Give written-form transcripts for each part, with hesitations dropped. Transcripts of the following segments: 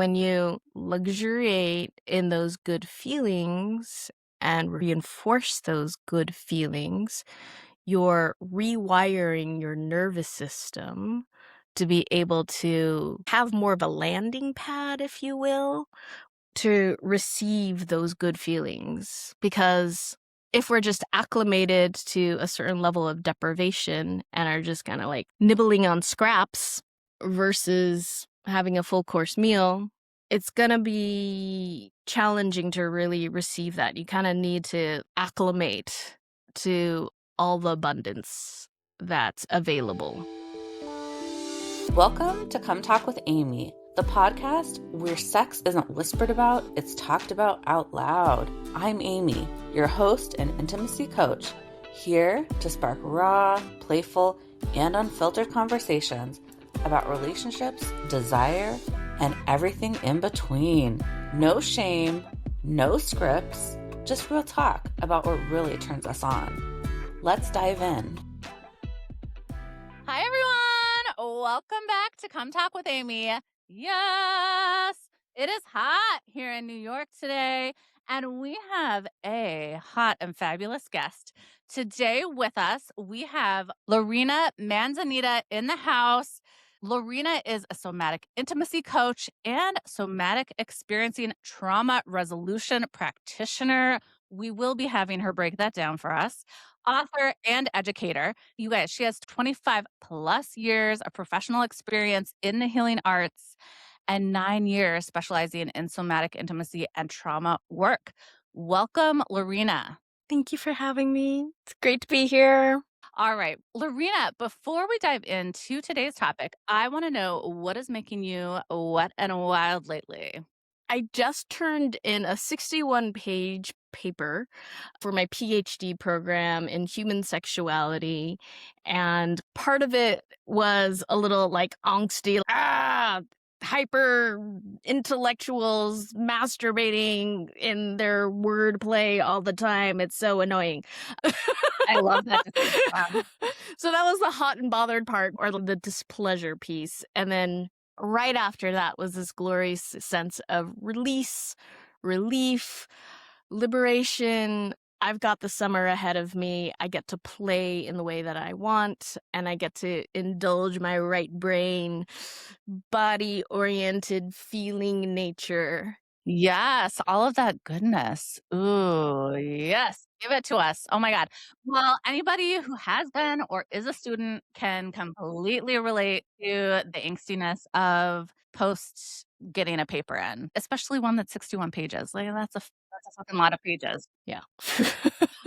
When you luxuriate in those good feelings and reinforce those good feelings, you're rewiring your nervous system to be able to have more of a landing pad, if you will, to receive those good feelings. Because if we're just acclimated to a certain level of deprivation and are just kind of like nibbling on scraps versus having a full course meal, it's going to be challenging to really receive that. You kind of need to acclimate to all the abundance that's available. Welcome to Come Talk with Amy, the podcast where sex isn't whispered about, it's talked about out loud. I'm Amy, your host and intimacy coach, here to spark raw, playful, and unfiltered conversations about relationships, desire, and everything in between. No shame, no scripts, just real talk about what really turns us on. Let's dive in. Hi, everyone. Welcome back to Come Talk with Amy. Yes, it is hot here in New York today, and we have a hot and fabulous guest. Today with us, we have Lorina Manzanita in the house. Lorina is a somatic intimacy coach and somatic experiencing trauma resolution practitioner. We will be having her break that down for us. Author and educator. You guys, she has 25 plus years of professional experience in the healing arts and 9 years specializing in somatic intimacy and trauma work. Welcome, Lorina. Thank you for having me. It's great to be here. All right, Lorina, before we dive into today's topic, I want to know what is making you wet and wild lately? I just turned in a 61-page paper for my PhD program in human sexuality, and part of it was a little like angsty, hyper intellectuals masturbating in their wordplay all the time. It's so annoying. I love that description. So that was the hot and bothered part, or the displeasure piece. And then right after that was this glorious sense of release, relief, liberation. I've got the summer ahead of me. I get to play in the way that I want, and I get to indulge my right brain, body-oriented feeling nature. Yes, all of that goodness. Ooh, yes. Give it to us. Oh my God. Well, anybody who has been or is a student can completely relate to the angstiness of post getting a paper in, especially one that's 61 pages. Like that's a fucking lot of pages. Yeah.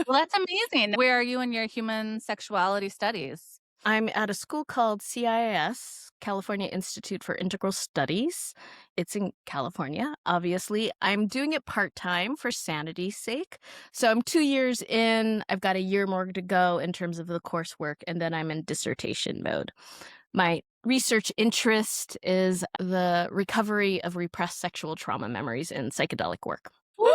Well, that's amazing. Where are you in your human sexuality studies? I'm at a school called CIS, California Institute for Integral Studies. It's in California, obviously. I'm doing it part-time for sanity's sake. So I'm 2 years in. I've got a year more to go in terms of the coursework, and then I'm in dissertation mode. My research interest is the recovery of repressed sexual trauma memories in psychedelic work. Woo!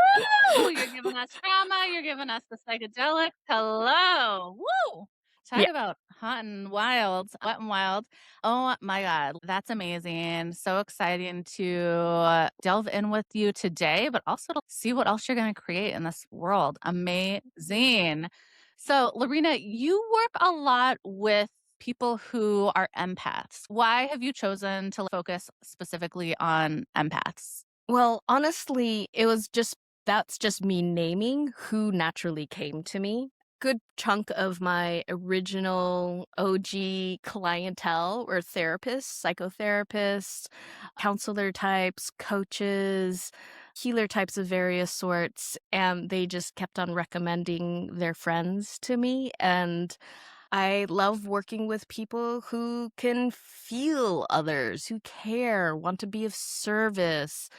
You're giving us trauma. You're giving us the psychedelic. Hello. Woo! Talk Yeah. about hot and wild, wet and wild. Oh my God. That's amazing. So exciting to delve in with you today, but also to see what else you're going to create in this world. Amazing. So, Lorena, you work a lot with people who are empaths. Why have you chosen to focus specifically on empaths? Well, honestly, that's just me naming who naturally came to me. Good chunk of my original OG clientele were therapists, psychotherapists, counselor types, coaches, healer types of various sorts, and they just kept on recommending their friends to me. And I love working with people who can feel others, who care, want to be of service,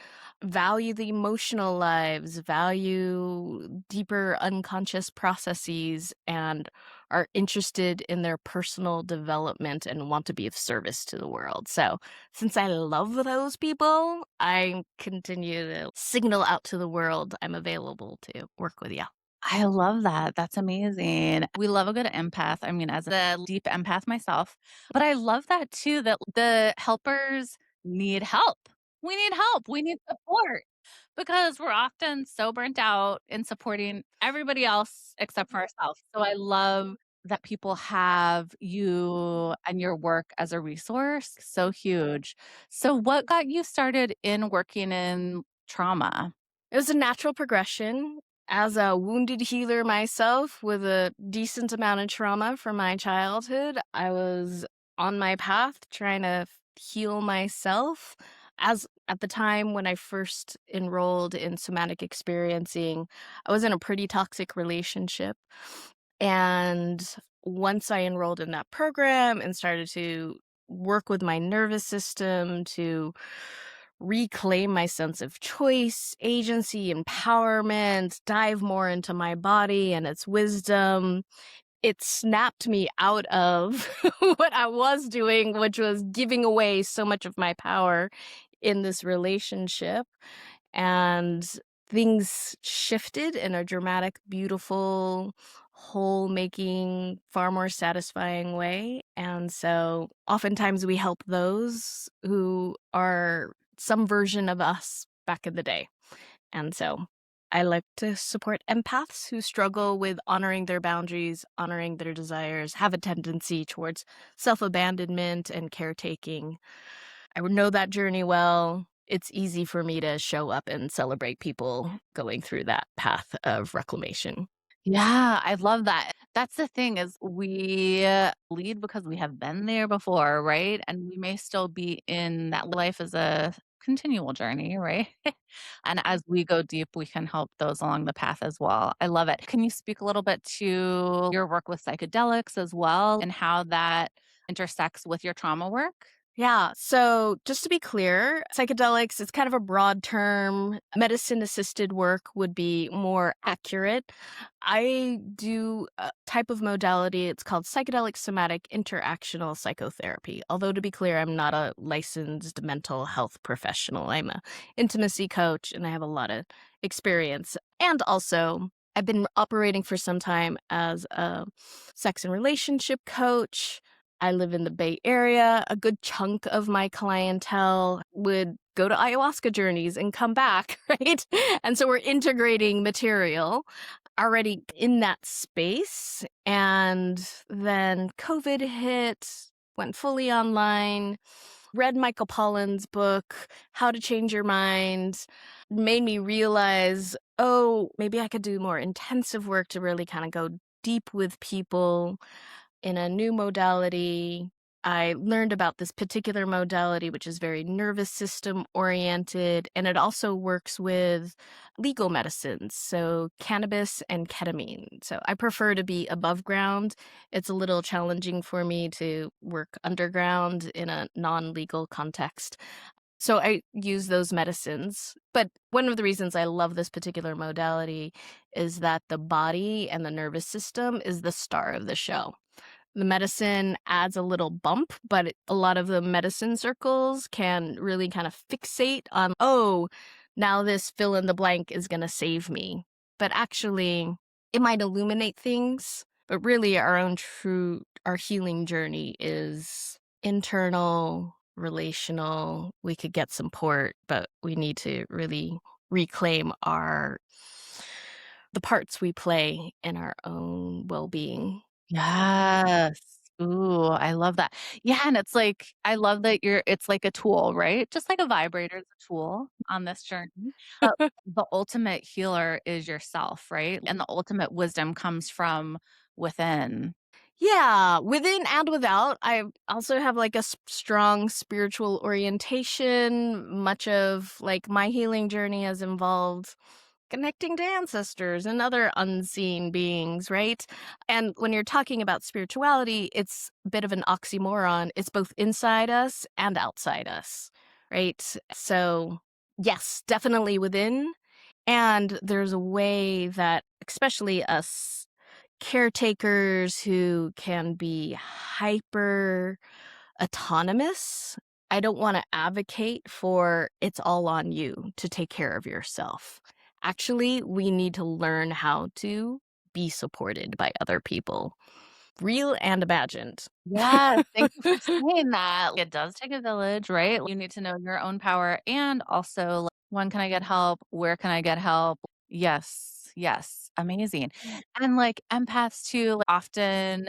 value the emotional lives, value deeper unconscious processes, and are interested in their personal development and want to be of service to the world. So, since I love those people, I continue to signal out to the world I'm available to work with you. I love that. That's amazing. We love a good empath. I mean, as a deep empath myself, but I love that too, that the helpers need help. We need help. We need support because we're often so burnt out in supporting everybody else except for ourselves. So I love that people have you and your work as a resource. So huge. So, what got you started in working in trauma? It was a natural progression. As a wounded healer myself with a decent amount of trauma from my childhood, I was on my path trying to heal myself. As at the time when I first enrolled in somatic experiencing, I was in a pretty toxic relationship. And once I enrolled in that program and started to work with my nervous system to reclaim my sense of choice, agency, empowerment, dive more into my body and its wisdom, it snapped me out of what I was doing, which was giving away so much of my power in this relationship. And things shifted in a dramatic, beautiful, whole making, far more satisfying way. And so oftentimes we help those who are some version of us back in the day. And so I like to support empaths who struggle with honoring their boundaries, honoring their desires, have a tendency towards self abandonment and caretaking. I would know that journey well. It's easy for me to show up and celebrate people going through that path of reclamation. Yeah, I love that. That's the thing is we lead because we have been there before, right? And we may still be in that life as a continual journey, right? And as we go deep, we can help those along the path as well. I love it. Can you speak a little bit to your work with psychedelics as well and how that intersects with your trauma work? Yeah. So just to be clear, psychedelics is kind of a broad term. Medicine assisted work would be more accurate. I do a type of modality. It's called psychedelic somatic interactional psychotherapy. Although to be clear, I'm not a licensed mental health professional. I'm a intimacy coach and I have a lot of experience. And also I've been operating for some time as a sex and relationship coach. I live in the Bay Area. A good chunk of my clientele would go to ayahuasca journeys and come back, right? And so we're integrating material already in that space. And then COVID hit, went fully online, read Michael Pollan's book, How to Change Your Mind, made me realize, oh, maybe I could do more intensive work to really kind of go deep with people in a new modality. I learned about this particular modality, which is very nervous system oriented, and it also works with legal medicines, so cannabis and ketamine. So I prefer to be above ground. It's a little challenging for me to work underground in a non legal context. So I use those medicines. But one of the reasons I love this particular modality is that the body and the nervous system is the star of the show. The medicine adds a little bump, but a lot of the medicine circles can really kind of fixate on, oh, now this fill in the blank is going to save me. But actually, it might illuminate things, but really our healing journey is internal, relational. We could get support, but we need to really reclaim the parts we play in our own well-being. Yes. Ooh, I love that. Yeah, and it's like I love that it's like a tool, right? Just like a vibrator is a tool on this journey. But the ultimate healer is yourself, right? And the ultimate wisdom comes from within. Yeah, within and without. I also have like a strong spiritual orientation. Much of like my healing journey has involved connecting to ancestors and other unseen beings, right? And when you're talking about spirituality, it's a bit of an oxymoron. It's both inside us and outside us, right? So, yes, definitely within. And there's a way that, especially us caretakers who can be hyper autonomous. I don't want to advocate for it's all on you to take care of yourself. Actually, we need to learn how to be supported by other people. real and imagined. Yes, thank you for saying that. It does take a village, right? You need to know your own power and also, like, when can I get help? Where can I get help? Yes, yes, amazing. And, like, empaths too, like, often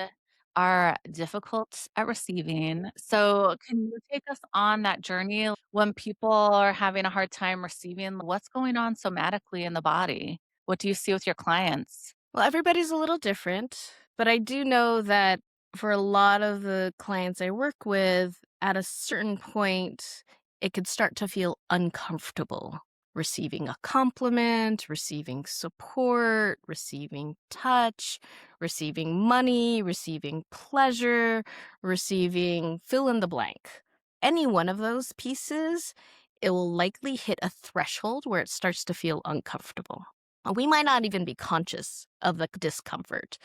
are difficult at receiving. So, can you take us on that journey when people are having a hard time receiving? What's going on somatically in the body? What do you see with your clients? Well, everybody's a little different, but I do know that for a lot of the clients I work with, at a certain point, it could start to feel uncomfortable receiving a compliment, receiving support, receiving touch, receiving money, receiving pleasure, receiving fill in the blank. Any one of those pieces, it will likely hit a threshold where it starts to feel uncomfortable. We might not even be conscious of the discomfort.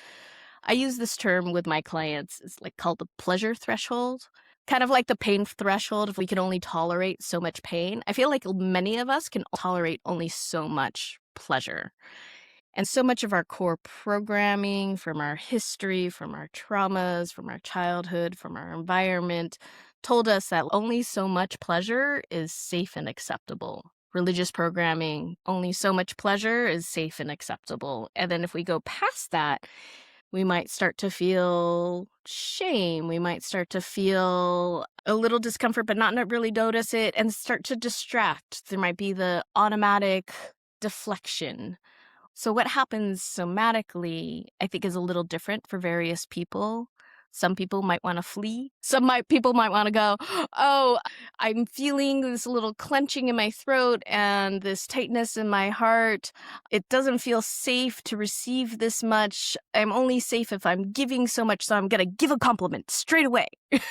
I use this term with my clients. It's like called the pleasure threshold. Kind of like the pain threshold, if we can only tolerate so much pain. I feel like many of us can tolerate only so much pleasure. And so much of our core programming from our history, from our traumas, from our childhood, from our environment told us that only so much pleasure is safe and acceptable. Religious programming, only so much pleasure is safe and acceptable. And then if we go past that, we might start to feel shame. We might start to feel a little discomfort, but not really notice it and start to distract. There might be the automatic deflection. So what happens somatically, I think, is a little different for various people. Some people might want to flee. People might want to go, "Oh, I'm feeling this little clenching in my throat and this tightness in my heart. It doesn't feel safe to receive this much. I'm only safe if I'm giving so much, so I'm going to give a compliment straight away." Before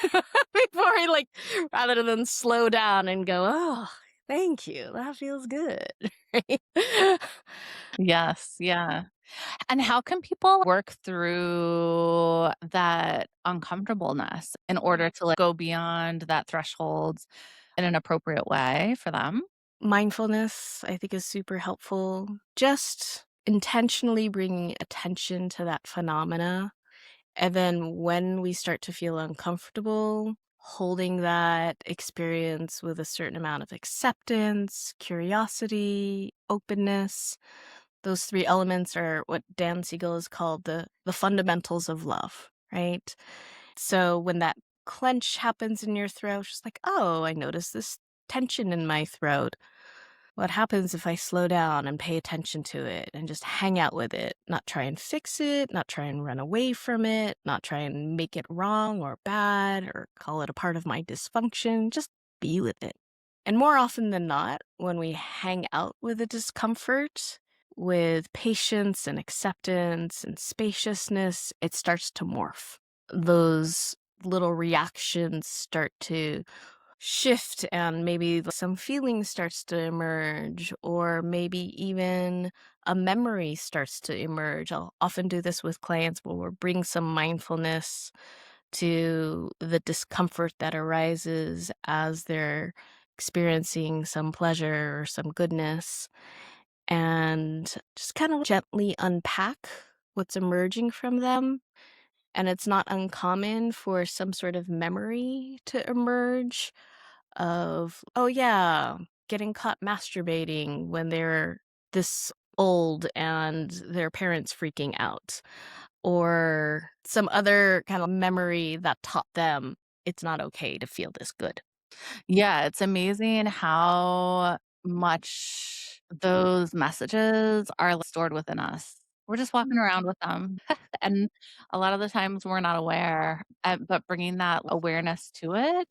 I rather than slow down and go, "Oh, thank you. That feels good." Right? Yes, yeah. And how can people work through that uncomfortableness in order to, like, go beyond that threshold in an appropriate way for them? Mindfulness, I think, is super helpful. Just intentionally bringing attention to that phenomena. And then when we start to feel uncomfortable, holding that experience with a certain amount of acceptance, curiosity, openness. Those three elements are what Dan Siegel has called the fundamentals of love, right? So when that clench happens in your throat, just like, oh, I notice this tension in my throat. What happens if I slow down and pay attention to it and just hang out with it, not try and fix it, not try and run away from it, not try and make it wrong or bad or call it a part of my dysfunction, just be with it. And more often than not, when we hang out with the discomfort with patience and acceptance and spaciousness, it starts to morph. Those little reactions start to shift and maybe some feeling starts to emerge or maybe even a memory starts to emerge. I'll often do this with clients where we'll bring some mindfulness to the discomfort that arises as they're experiencing some pleasure or some goodness and just kind of gently unpack what's emerging from them. And it's not uncommon for some sort of memory to emerge of, oh yeah, getting caught masturbating when they're this old and their parents freaking out, or some other kind of memory that taught them it's not okay to feel this good. Yeah, it's amazing how much those messages are, like, stored within us. We're just walking around with them, and a lot of the times we're not aware, but bringing that awareness to it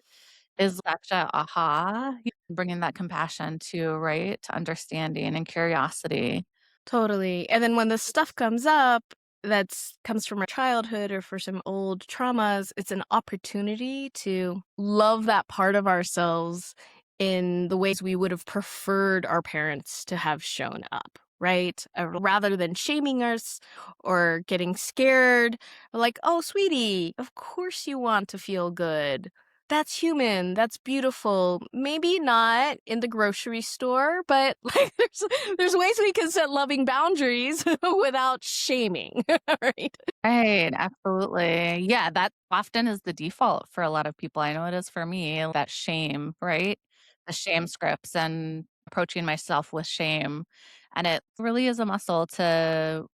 is actually a aha, bringing that compassion to, right, to understanding and curiosity. Totally. And then when the stuff comes up that's comes from our childhood or for some old traumas, it's an opportunity to love that part of ourselves in the ways we would have preferred our parents to have shown up, right? Rather than shaming us or getting scared, like, oh, sweetie, of course you want to feel good. That's human, that's beautiful. Maybe not in the grocery store, but, like, there's ways we can set loving boundaries without shaming, right? Right, absolutely. Yeah, that often is the default for a lot of people. I know it is for me, that shame, right? The shame scripts and approaching myself with shame. And it really is a muscle to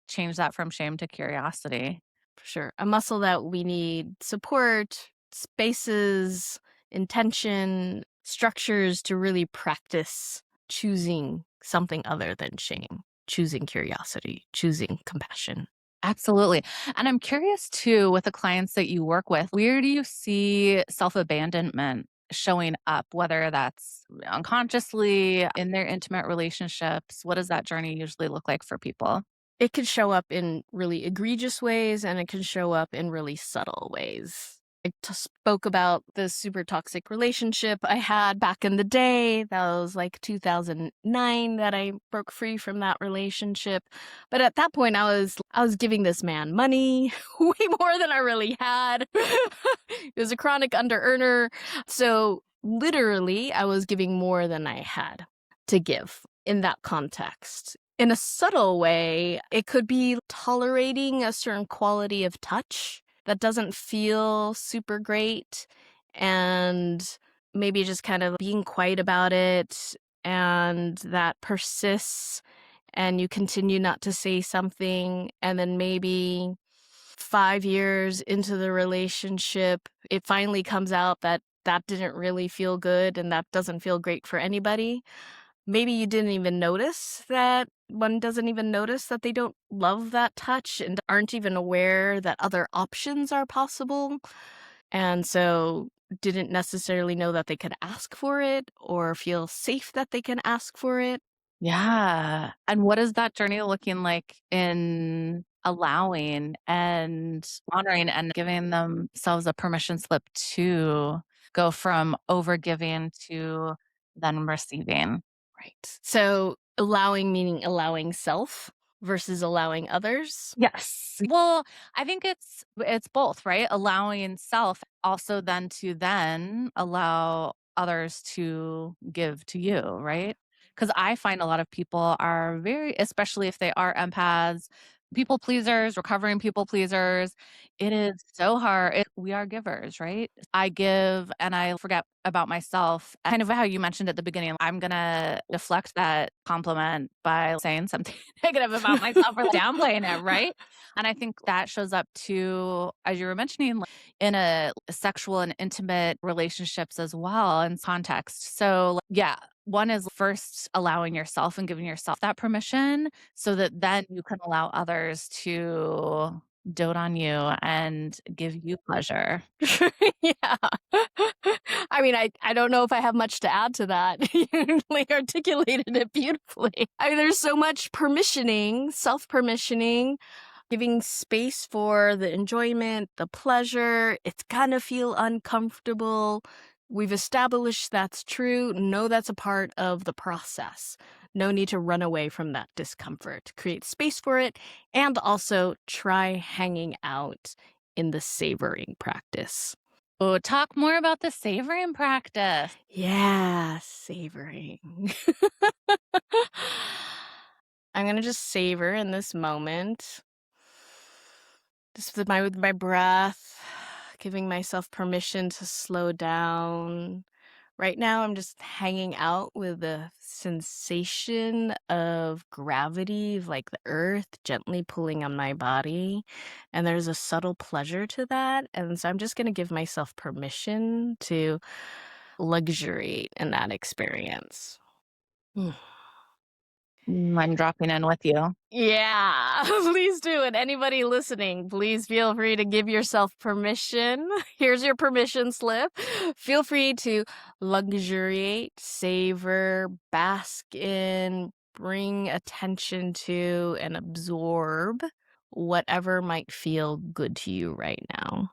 change that from shame to curiosity. For sure. A muscle that we need support, spaces, intention, structures to really practice choosing something other than shame, choosing curiosity, choosing compassion. Absolutely. And I'm curious too, with the clients that you work with, where do you see self abandonment showing up, whether that's unconsciously in their intimate relationships? What does that journey usually look like for people? It could show up in really egregious ways and it can show up in really subtle ways. Spoke about the super toxic relationship I had back in the day. That was like 2009 that I broke free from that relationship. But at that point I was giving this man money, way more than I really had. It was a chronic under earner. So literally I was giving more than I had to give in that context. In a subtle way, it could be tolerating a certain quality of touch that doesn't feel super great and maybe just kind of being quiet about it and that persists and you continue not to say something and then maybe 5 years into the relationship it finally comes out that that didn't really feel good and that doesn't feel great for anybody. Maybe you didn't even notice that one doesn't even notice that they don't love that touch and aren't even aware that other options are possible, and so didn't necessarily know that they could ask for it or feel safe that they can ask for it. Yeah. And what is that journey looking like in allowing and honoring and giving themselves a permission slip to go from overgiving to then receiving? Right. So, allowing meaning allowing self versus allowing others? Yes. Well, I think it's both, right? Allowing self also then allow others to give to you, right? Cuz I find a lot of people are very, especially if they are empaths, people pleasers, recovering people pleasers. It is so hard. We are givers, right? I give and I forget about myself. Kind of how you mentioned at the beginning, I'm going to deflect that compliment by saying something negative about myself or downplaying it, right? And I think that shows up too, as you were mentioning, like, in a sexual and intimate relationships as well in context. So, like, yeah, one is first allowing yourself and giving yourself that permission so that then you can allow others to dote on you and give you pleasure. Yeah. I mean, I don't know if I have much to add to that. You, like, articulated it beautifully. I mean, there's so much permissioning, self-permissioning, giving space for the enjoyment, the pleasure. It's gonna feel uncomfortable. We've established that's true. Know that's a part of the process. No need to run away from that discomfort. Create space for it and also try hanging out in the savoring practice. Oh, talk more about the savoring practice. Yeah, savoring. I'm gonna just savor in this moment. Just with my breath, giving myself permission to slow down. Right now, I'm just hanging out with the sensation of gravity, of like the earth gently pulling on my body. And there's a subtle pleasure to that. And so I'm just going to give myself permission to luxuriate in that experience. Mm. I'm dropping in with you. Yeah, please do. And anybody listening, please feel free to give yourself permission. Here's your permission slip. Feel free to luxuriate, savor, bask in, bring attention to, and absorb whatever might feel good to you right now.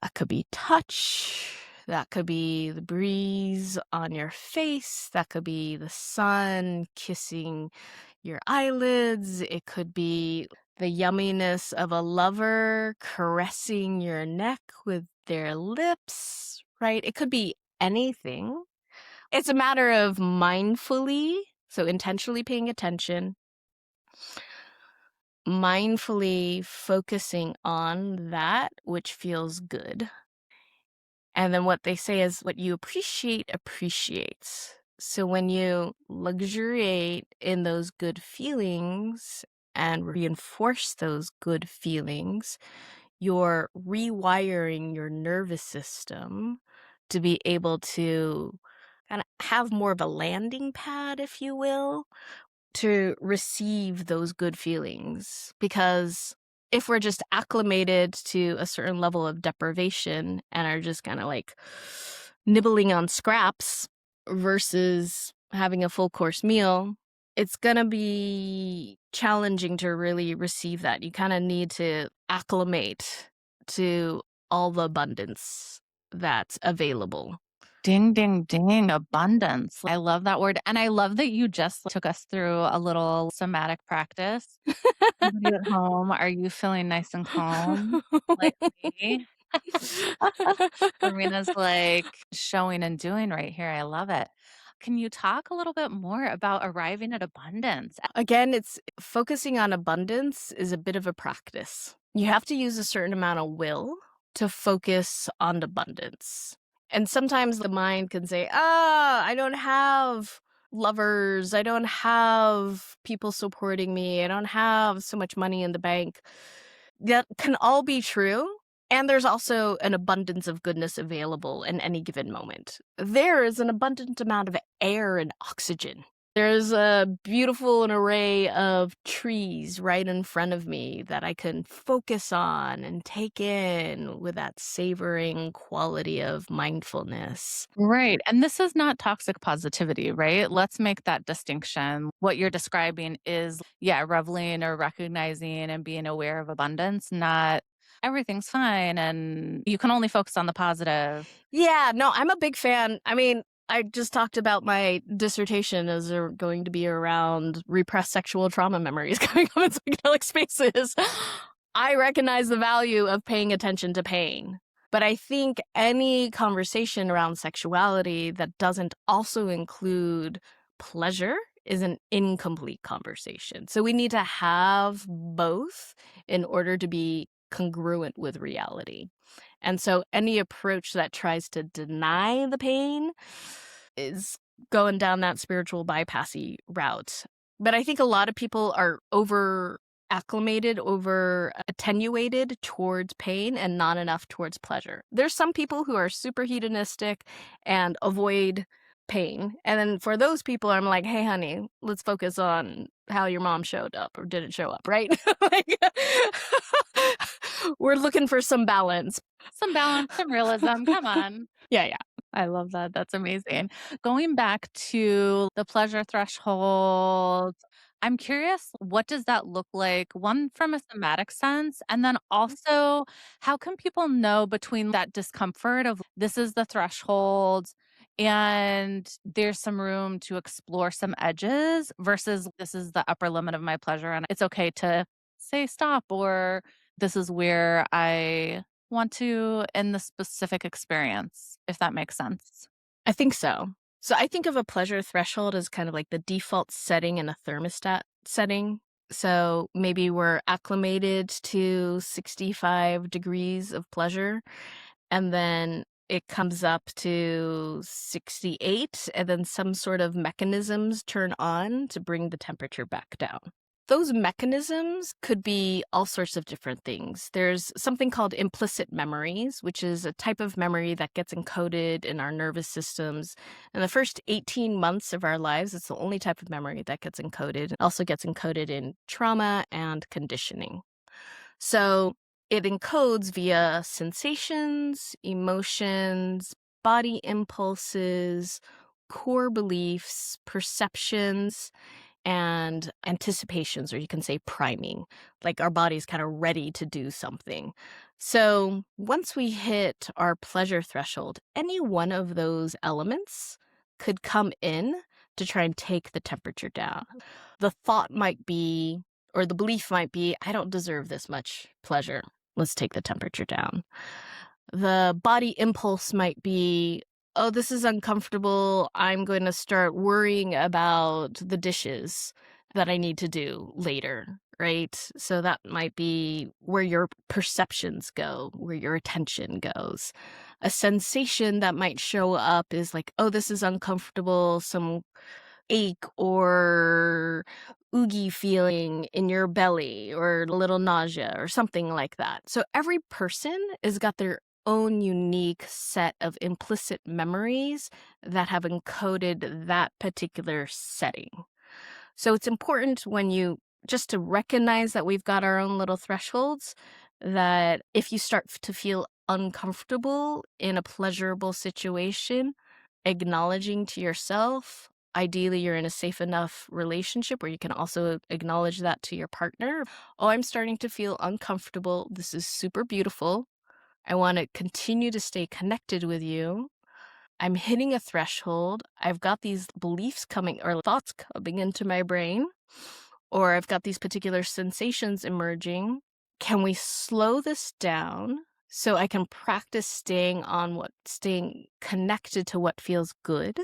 That could be touch. That could be the breeze on your face. That could be the sun kissing your eyelids. It could be the yumminess of a lover caressing your neck with their lips, right? It could be anything. It's a matter of mindfully, so intentionally paying attention, mindfully focusing on that which feels good. And then what they say is what you appreciate appreciates. So when you luxuriate in those good feelings and reinforce those good feelings, you're rewiring your nervous system to be able to kind of have more of a landing pad, if you will, to receive those good feelings. Because if we're just acclimated to a certain level of deprivation and are just kind of like nibbling on scraps versus having a full course meal, it's going to be challenging to really receive that. You kind of need to acclimate to all the abundance that's available. Ding, ding, ding, abundance. I love that word. And I love that you just took us through a little somatic practice. Everybody at home, are you feeling nice and calm like me? Lorena's like showing and doing right here. I love it. Can you talk a little bit more about arriving at abundance? Again, it's focusing on abundance is a bit of a practice. You have to use a certain amount of will to focus on abundance. And sometimes the mind can say, I don't have lovers. I don't have people supporting me. I don't have so much money in the bank. That can all be true. And there's also an abundance of goodness available in any given moment. There is an abundant amount of air and oxygen. There's a beautiful an array of trees right in front of me that I can focus on and take in with that savoring quality of mindfulness. Right. And this is not toxic positivity, right? Let's make that distinction. What you're describing is, yeah, reveling or recognizing and being aware of abundance, not everything's fine and you can only focus on the positive. Yeah, no, I'm a big fan. I mean, I just talked about my dissertation as going to be around repressed sexual trauma memories coming up in psychedelic spaces. I recognize the value of paying attention to pain. But I think any conversation around sexuality that doesn't also include pleasure is an incomplete conversation. So we need to have both in order to be congruent with reality. And so any approach that tries to deny the pain is going down that spiritual bypassy route. But I think a lot of people are over acclimated, over attenuated towards pain and not enough towards pleasure. There's some people who are super hedonistic and avoid pain. And then for those people, I'm like, hey, honey, let's focus on how your mom showed up or didn't show up, right? Like, we're looking for some balance. Some balance, some realism. Come on. Yeah, yeah. I love that. That's amazing. Going back to the pleasure threshold, I'm curious, what does that look like? One, from a somatic sense, and then also, how can people know between that discomfort of this is the threshold and there's some room to explore some edges versus this is the upper limit of my pleasure and it's okay to say stop or this is where I want to end the specific experience, if that makes sense. I think so. So I think of a pleasure threshold as kind of like the default setting in a thermostat setting. So maybe we're acclimated to 65 degrees of pleasure, and then it comes up to 68, and then some sort of mechanisms turn on to bring the temperature back down. Those mechanisms could be all sorts of different things. There's something called implicit memories, which is a type of memory that gets encoded in our nervous systems. In the first 18 months of our lives, it's the only type of memory that gets encoded. It also gets encoded in trauma and conditioning. So it encodes via sensations, emotions, body impulses, core beliefs, perceptions, and anticipations, or you can say priming, like our body's kind of ready to do something. So once we hit our pleasure threshold, any one of those elements could come in to try and take the temperature down. The thought might be, or the belief might be, I don't deserve this much pleasure. Let's take the temperature down. The body impulse might be, "Oh, this is uncomfortable. I'm going to start worrying about the dishes that I need to do later," right? So that might be where your perceptions go, where your attention goes. A sensation that might show up is like, "Oh, this is uncomfortable," some ache or oogie feeling in your belly or a little nausea or something like that. So every person has got their own unique set of implicit memories that have encoded that particular setting. So it's important when you just to recognize that we've got our own little thresholds, that if you start to feel uncomfortable in a pleasurable situation, acknowledging to yourself, ideally you're in a safe enough relationship where you can also acknowledge that to your partner. Oh, I'm starting to feel uncomfortable. This is super beautiful. I want to continue to stay connected with you. I'm hitting a threshold. I've got these beliefs coming or thoughts coming into my brain, or I've got these particular sensations emerging. Can we slow this down so I can practice staying connected to what feels good?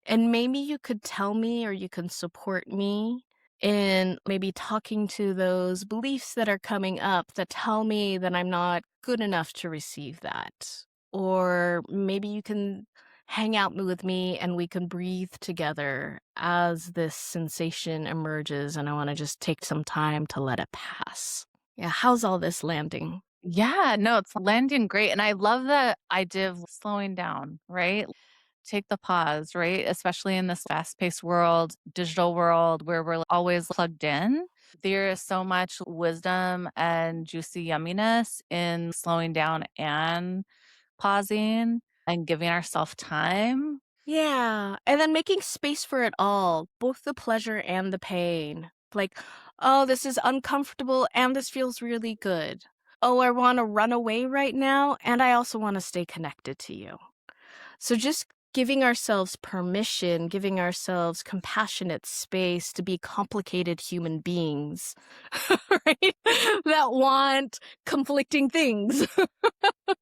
And maybe you could tell me or you can support me in maybe talking to those beliefs that are coming up that tell me that I'm not good enough to receive that. Or maybe you can hang out with me and we can breathe together as this sensation emerges. And I want to just take some time to let it pass. Yeah, how's all this landing? Yeah, no, it's landing great. And I love the idea of slowing down, right? Take the pause, right? Especially in this fast paced world, digital world where we're always plugged in. There is so much wisdom and juicy yumminess in slowing down and pausing and giving ourselves time. Yeah, and then making space for it all, both the pleasure and the pain. Like, "Oh, this is uncomfortable and this feels really good. Oh, I wanna run away right now, and I also wanna stay connected to you." So just giving ourselves permission, giving ourselves compassionate space to be complicated human beings, right? That want conflicting things.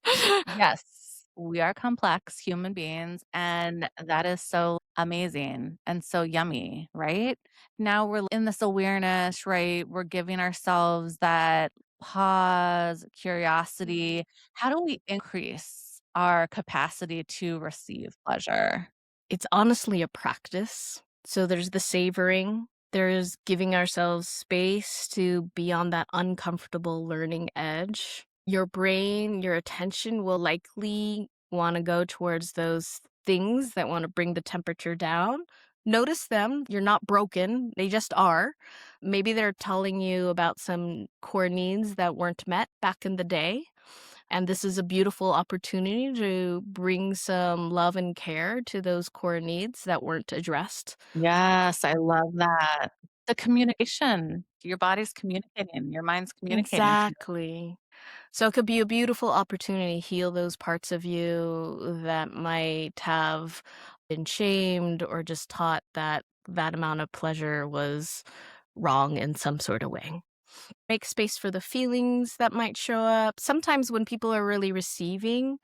Yes, we are complex human beings, and that is so amazing and so yummy, right? Now we're in this awareness, right? We're giving ourselves that pause, curiosity. How do we increase our capacity to receive pleasure? It's honestly a practice. So there's the savoring, there's giving ourselves space to be on that uncomfortable learning edge. Your brain, your attention will likely want to go towards those things that want to bring the temperature down. Notice them. You're not broken, they just are. Maybe they're telling you about some core needs that weren't met back in the day. And this is a beautiful opportunity to bring some love and care to those core needs that weren't addressed. Yes, I love that. The communication, your body's communicating, your mind's communicating to you. Exactly. So it could be a beautiful opportunity to heal those parts of you that might have been shamed or just taught that that amount of pleasure was wrong in some sort of way. Make space for the feelings that might show up. Sometimes when people are really receiving,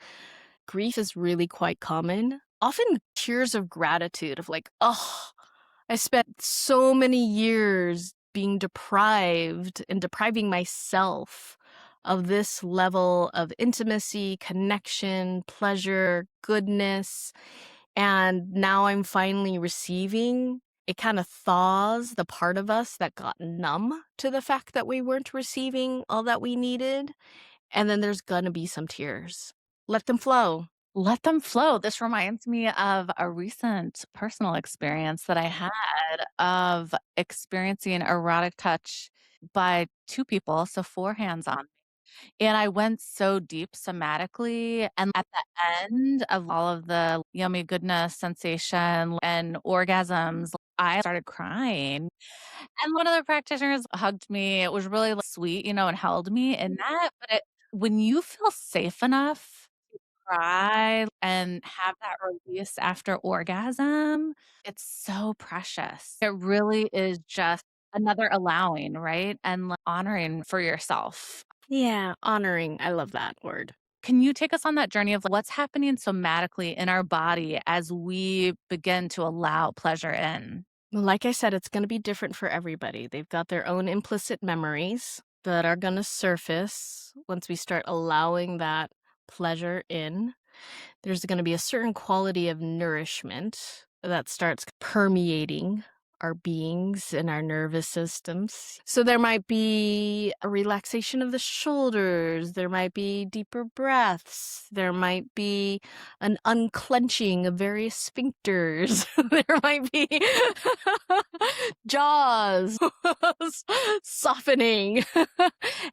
grief is really quite common. Often tears of gratitude of like, "Oh, I spent so many years being deprived and depriving myself of this level of intimacy, connection, pleasure, goodness, and now I'm finally receiving." It kind of thaws the part of us that got numb to the fact that we weren't receiving all that we needed, and then there's gonna be some tears. Let them flow. Let them flow. This reminds me of a recent personal experience that I had of experiencing erotic touch by 2 people, so 4 hands on. And I went so deep somatically, and at the end of all of the yummy goodness, sensation, and orgasms, I started crying, and one of the practitioners hugged me. It was really, sweet, and held me in that, but when you feel safe enough cry and have that release after orgasm, it's so precious. It really is just another allowing, right? And honoring for yourself. Yeah, honoring. I love that word. Can you take us on that journey of what's happening somatically in our body as we begin to allow pleasure in? Like I said, it's going to be different for everybody. They've got their own implicit memories that are going to surface once we start allowing that pleasure in. There's going to be a certain quality of nourishment that starts permeating our beings and our nervous systems. So there might be a relaxation of the shoulders, there might be deeper breaths, there might be an unclenching of various sphincters, there might be jaws softening.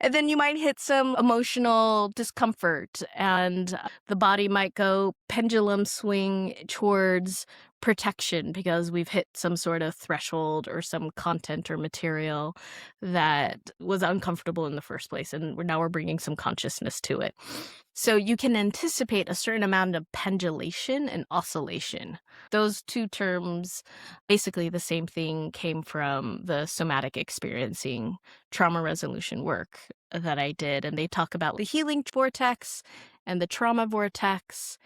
And then you might hit some emotional discomfort, and the body might go pendulum swing towards protection because we've hit some sort of threshold or some content or material that was uncomfortable in the first place, and we're bringing some consciousness to it. So you can anticipate a certain amount of pendulation and oscillation. Those two terms, basically the same thing, came from the somatic experiencing trauma resolution work that I did. And they talk about the healing vortex and the trauma vortex.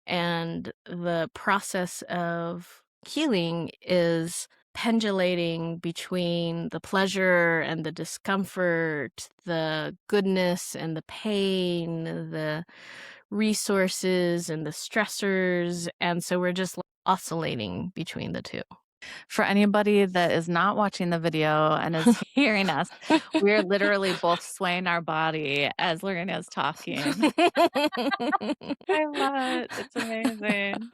And the process of healing is pendulating between the pleasure and the discomfort, the goodness and the pain, the resources and the stressors. And so we're just oscillating between the two. For anybody that is not watching the video and is hearing us, we're literally both swaying our body as Lorena is talking. I love it. It's amazing.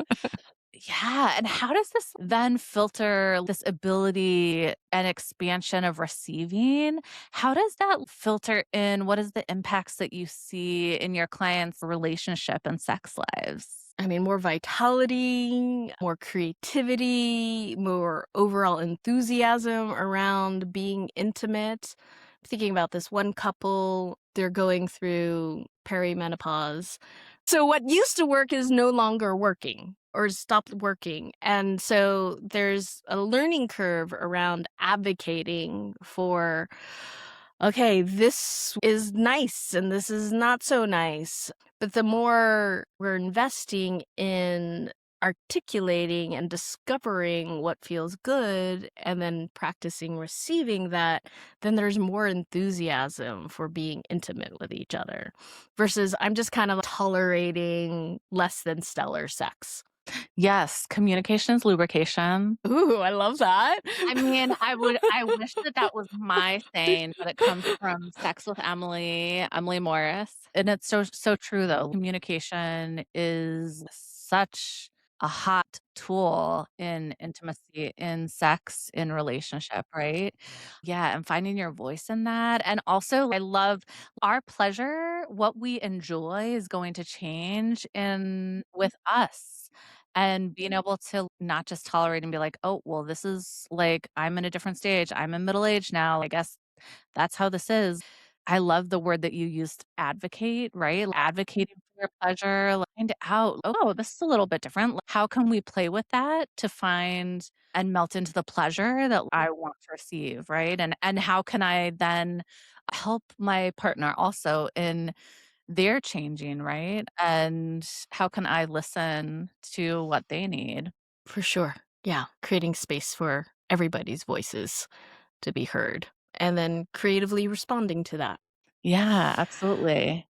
Yeah, and how does this then filter this ability and expansion of receiving? How does that filter in? What is the impacts that you see in your clients' relationship and sex lives? I mean, more vitality, more creativity, more overall enthusiasm around being intimate. Thinking about this one couple, they're going through perimenopause. So, what used to work is no longer working or stopped working. And so, there's a learning curve around advocating for, okay, this is nice and this is not so nice. But the more we're investing in articulating and discovering what feels good and then practicing receiving that, then there's more enthusiasm for being intimate with each other versus I'm just kind of tolerating less than stellar sex. Yes, communication is lubrication. Ooh, I love that. I mean, I wish that that was my saying, but it comes from Sex with Emily, Emily Morris, and it's so true though. Communication is such a hot tool in intimacy, in sex, in relationship, right? Yeah, and finding your voice in that. And also, I love our pleasure, what we enjoy is going to change in with us. And being able to not just tolerate and be like, "Oh, well, this is like I'm in a different stage. I'm in middle age now. I guess that's how this is." I love the word that you used, advocate, right? Advocating for your pleasure, find out, "Oh, this is a little bit different. How can we play with that to find and melt into the pleasure that I want to receive, right? And how can I then help my partner also in they're changing, right? And how can I listen to what they need?" For sure. Yeah. Creating space for everybody's voices to be heard and then creatively responding to that. Yeah, absolutely.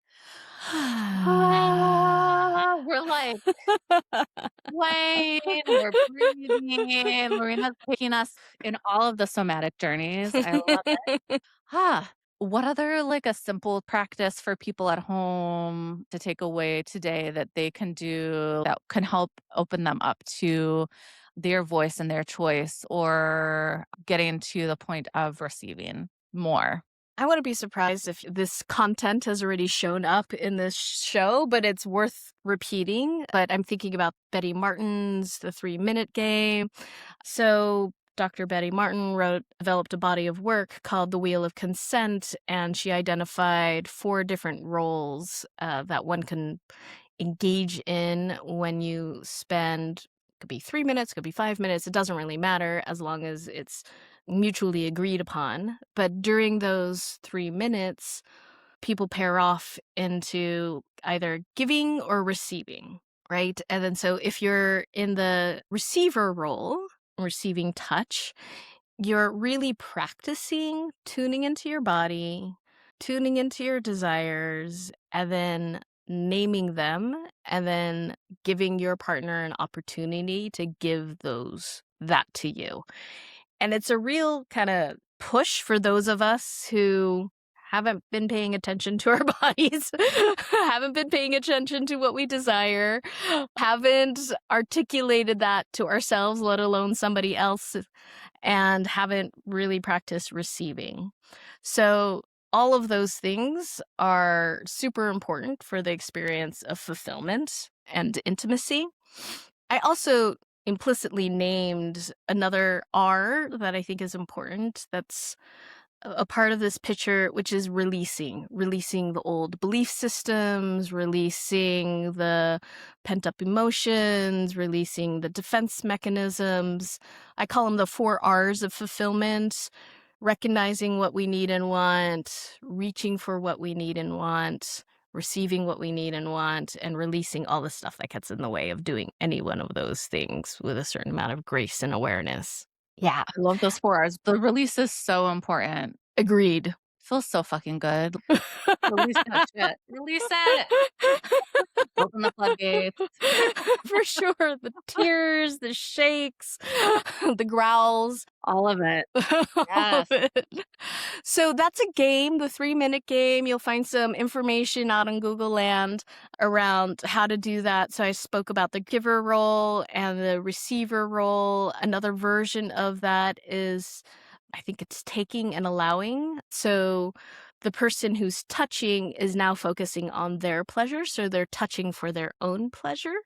We're like swaying, we're breathing. Lorena's taking us in all of the somatic journeys. I love it. What other like a simple practice for people at home to take away today that they can do that can help open them up to their voice and their choice or getting to the point of receiving more? I wouldn't be surprised if this content has already shown up in this show, but it's worth repeating. But I'm thinking about Betty Martin's The 3 Minute Game. So Dr. Betty Martin developed a body of work called The Wheel of Consent, and she identified 4 different roles that one can engage in when you spend, could be 3 minutes, could be 5 minutes, it doesn't really matter as long as it's mutually agreed upon. But during those 3 minutes, people pair off into either giving or receiving, right? And then so if you're in the receiver role, receiving touch, you're really practicing tuning into your body, tuning into your desires, and then naming them, and then giving your partner an opportunity to give that to you. And it's a real kind of push for those of us who haven't been paying attention to our bodies, haven't been paying attention to what we desire, haven't articulated that to ourselves, let alone somebody else, and haven't really practiced receiving. So, all of those things are super important for the experience of fulfillment and intimacy. I also implicitly named another R that I think is important. That's a part of this picture, which is releasing the old belief systems, releasing the pent up emotions, releasing the defense mechanisms. I call them the 4 R's of fulfillment: recognizing what we need and want, reaching for what we need and want, receiving what we need and want, and releasing all the stuff that gets in the way of doing any one of those things with a certain amount of grace and awareness. Yeah, I love those 4 Rs. The release is so important. agreed. Feels so fucking good. Release that shit. Release it. Open the floodgates. For sure. The tears, the shakes, the growls. All of it. All of Yes. it. So that's a game, the 3-minute game. You'll find some information out on Google Land around how to do that. So I spoke about the giver role and the receiver role. Another version of that is, I think it's taking and allowing. So the person who's touching is now focusing on their pleasure. So they're touching for their own pleasure.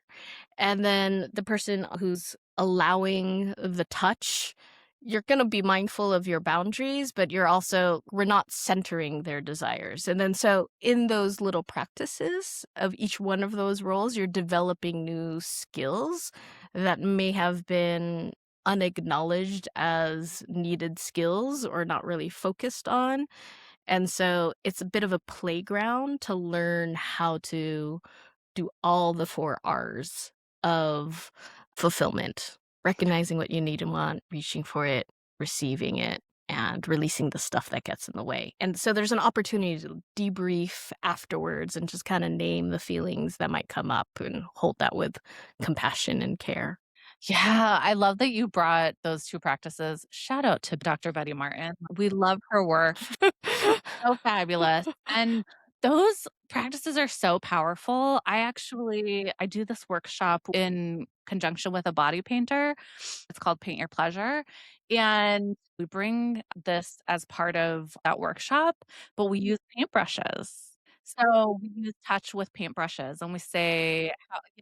And then the person who's allowing the touch, you're going to be mindful of your boundaries, but we're not centering their desires. And then so in those little practices of each one of those roles, you're developing new skills that may have been unacknowledged as needed skills or not really focused on. And so it's a bit of a playground to learn how to do all the 4 R's of fulfillment: recognizing what you need and want, reaching for it, receiving it, and releasing the stuff that gets in the way. And so there's an opportunity to debrief afterwards and just kind of name the feelings that might come up and hold that with compassion and care. Yeah, I love that you brought those 2 practices. Shout out to Dr. Betty Martin. We love her work. So fabulous. And those practices are so powerful. I do this workshop in conjunction with a body painter. It's called Paint Your Pleasure. And we bring this as part of that workshop, but we use paintbrushes. So we use touch with paintbrushes and we say,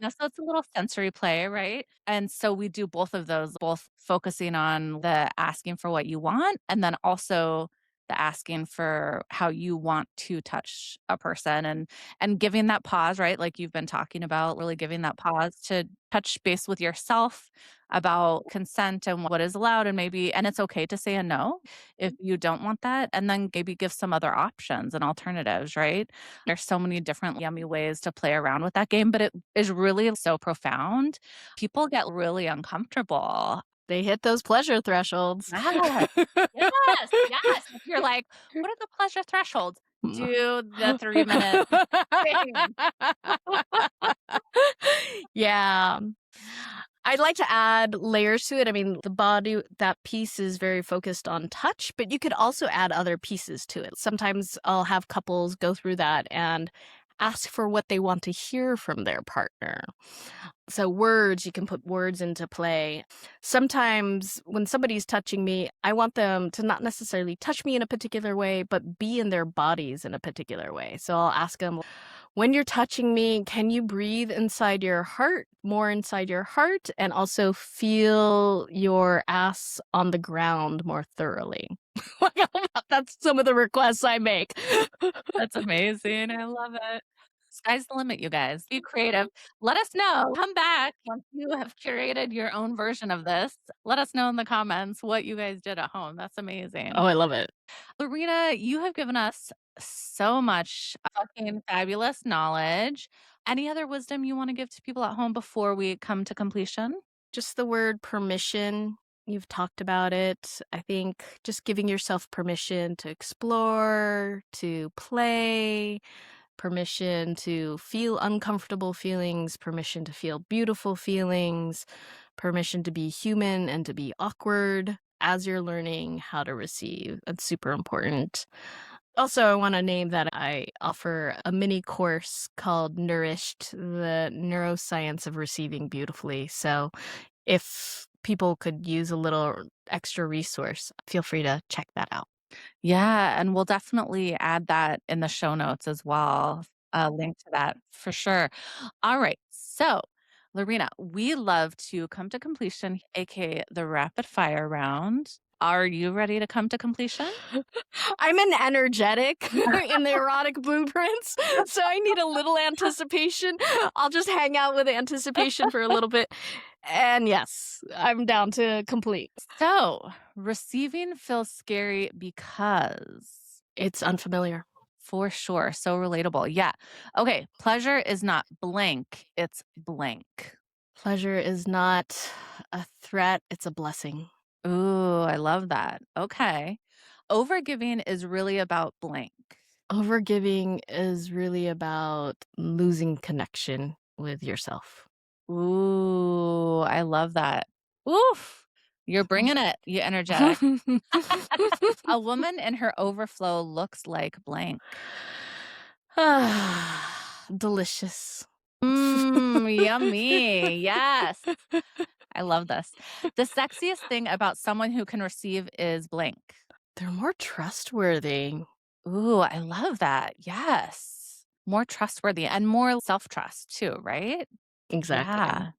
so it's a little sensory play, right? And so we do both of those, both focusing on the asking for what you want and then also the asking for how you want to touch a person and giving that pause, right? Like you've been talking about, really giving that pause to touch base with yourself about consent and what is allowed and it's okay to say a no if you don't want that and then maybe give some other options and alternatives, right? There's so many different yummy ways to play around with that game, but it is really so profound. People get really uncomfortable. They hit those pleasure thresholds. Yes. Yes, yes. If you're like, "What are the pleasure thresholds?" Do the 3-minute thing. Yeah. I'd like to add layers to it. I mean, the body, that piece is very focused on touch, but you could also add other pieces to it. Sometimes I'll have couples go through that and ask for what they want to hear from their partner. So words, you can put words into play. Sometimes when somebody's touching me, I want them to not necessarily touch me in a particular way, but be in their bodies in a particular way. So I'll ask them, when you're touching me, can you breathe inside your heart, more inside your heart, and also feel your ass on the ground more thoroughly? That's some of the requests I make. That's amazing. I love it. Sky's the limit, you guys. Be creative. Let us know. Come back once you have curated your own version of this. Let us know in the comments what you guys did at home. That's amazing. Oh, I love it. Lorena, you have given us so much fucking fabulous knowledge. Any other wisdom you want to give to people at home before we come to completion? Just the word permission. You've talked about it. I think just giving yourself permission to explore, to play, permission to feel uncomfortable feelings, permission to feel beautiful feelings, permission to be human and to be awkward as you're learning how to receive. That's super important. Also, I want to name that I offer a mini course called Nourished, the neuroscience of receiving beautifully. So if people could use a little extra resource, feel free to check that out. Yeah, and we'll definitely add that in the show notes as well, a link to that for sure. All right. So, Lorena, we love to come to completion, aka the rapid fire round. Are you ready to come to completion? I'm an energetic in the erotic blueprints, so I need a little anticipation. I'll just hang out with anticipation for a little bit. And yes, I'm down to complete. So, receiving feels scary because It's unfamiliar. for sure, so relatable. Yeah. Okay, pleasure is not blank, it's blank. Pleasure is not a threat, it's a blessing. Ooh, I love that. Okay. Overgiving is really about blank. Overgiving is really about losing connection with yourself. Ooh, I love that. Oof. You're bringing it, you energetic. A woman in her overflow looks like blank. Delicious. Yummy. Yes. I love this. The sexiest thing about someone who can receive is blank. They're more trustworthy. Ooh, I love that. Yes. More trustworthy and more self trust too, right? Exactly. Yeah.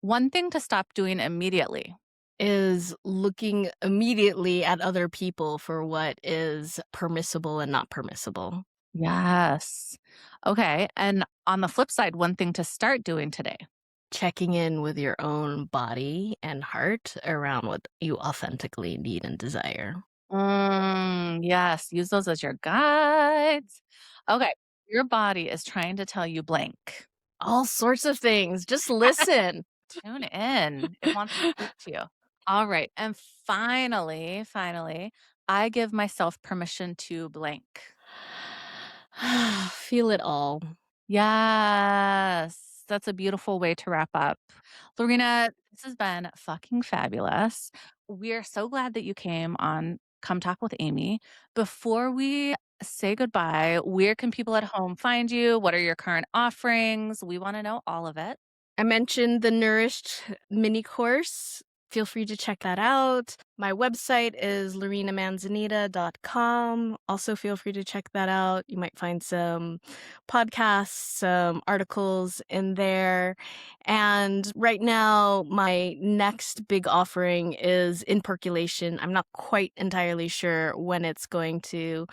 One thing to stop doing immediately. Is looking immediately at other people for what is permissible and not permissible. Yes. Okay. And on the flip side, one thing to start doing today. Checking in with your own body and heart around what you authentically need and desire. Yes. Use those as your guides. Okay. Your body is trying to tell you blank. All sorts of things. Just listen. Tune in. It wants to speak to you. All right. And finally, I give myself permission to blank. Feel it all. Yes. That's a beautiful way to wrap up. Lorena, this has been fucking fabulous. We're so glad that you came on Come Talk with Amy. Before we say goodbye, where can people at home find you? What are your current offerings? We want to know all of it. I mentioned the Nourished mini course. Feel free to check that out. My website is lorinamanzanita.com. Also, feel free to check that out. You might find some podcasts, some articles in there. And right now, my next big offering is in percolation. I'm not quite entirely sure when it's going to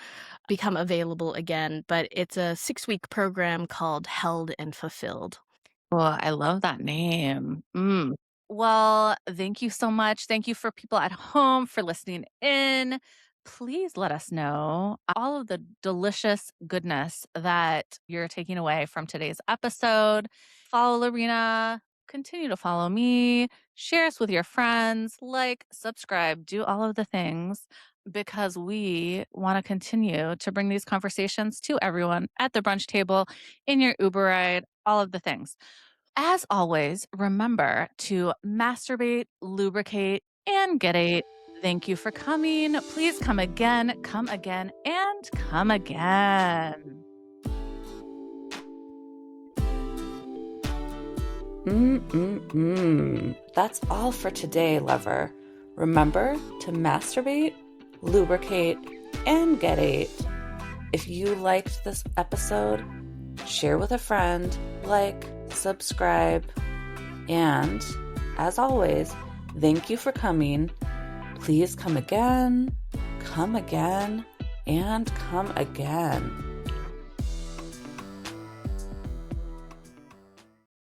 become available again, but it's a 6-week program called Held and Fulfilled. Well, I love that name. Well, thank you so much. Thank you for people at home for listening in. Please let us know all of the delicious goodness that you're taking away from today's episode. Follow Lorena, continue to follow me, share us with your friends, like, subscribe, do all of the things because we want to continue to bring these conversations to everyone at the brunch table, in your Uber ride, all of the things. As always, remember to masturbate, lubricate, and get it. Thank you for coming. Please come again, and come again. That's all for today, lover. Remember to masturbate, lubricate, and get it. If you liked this episode, share with a friend, like, subscribe, and as always, thank you for coming. Please come again, and come again.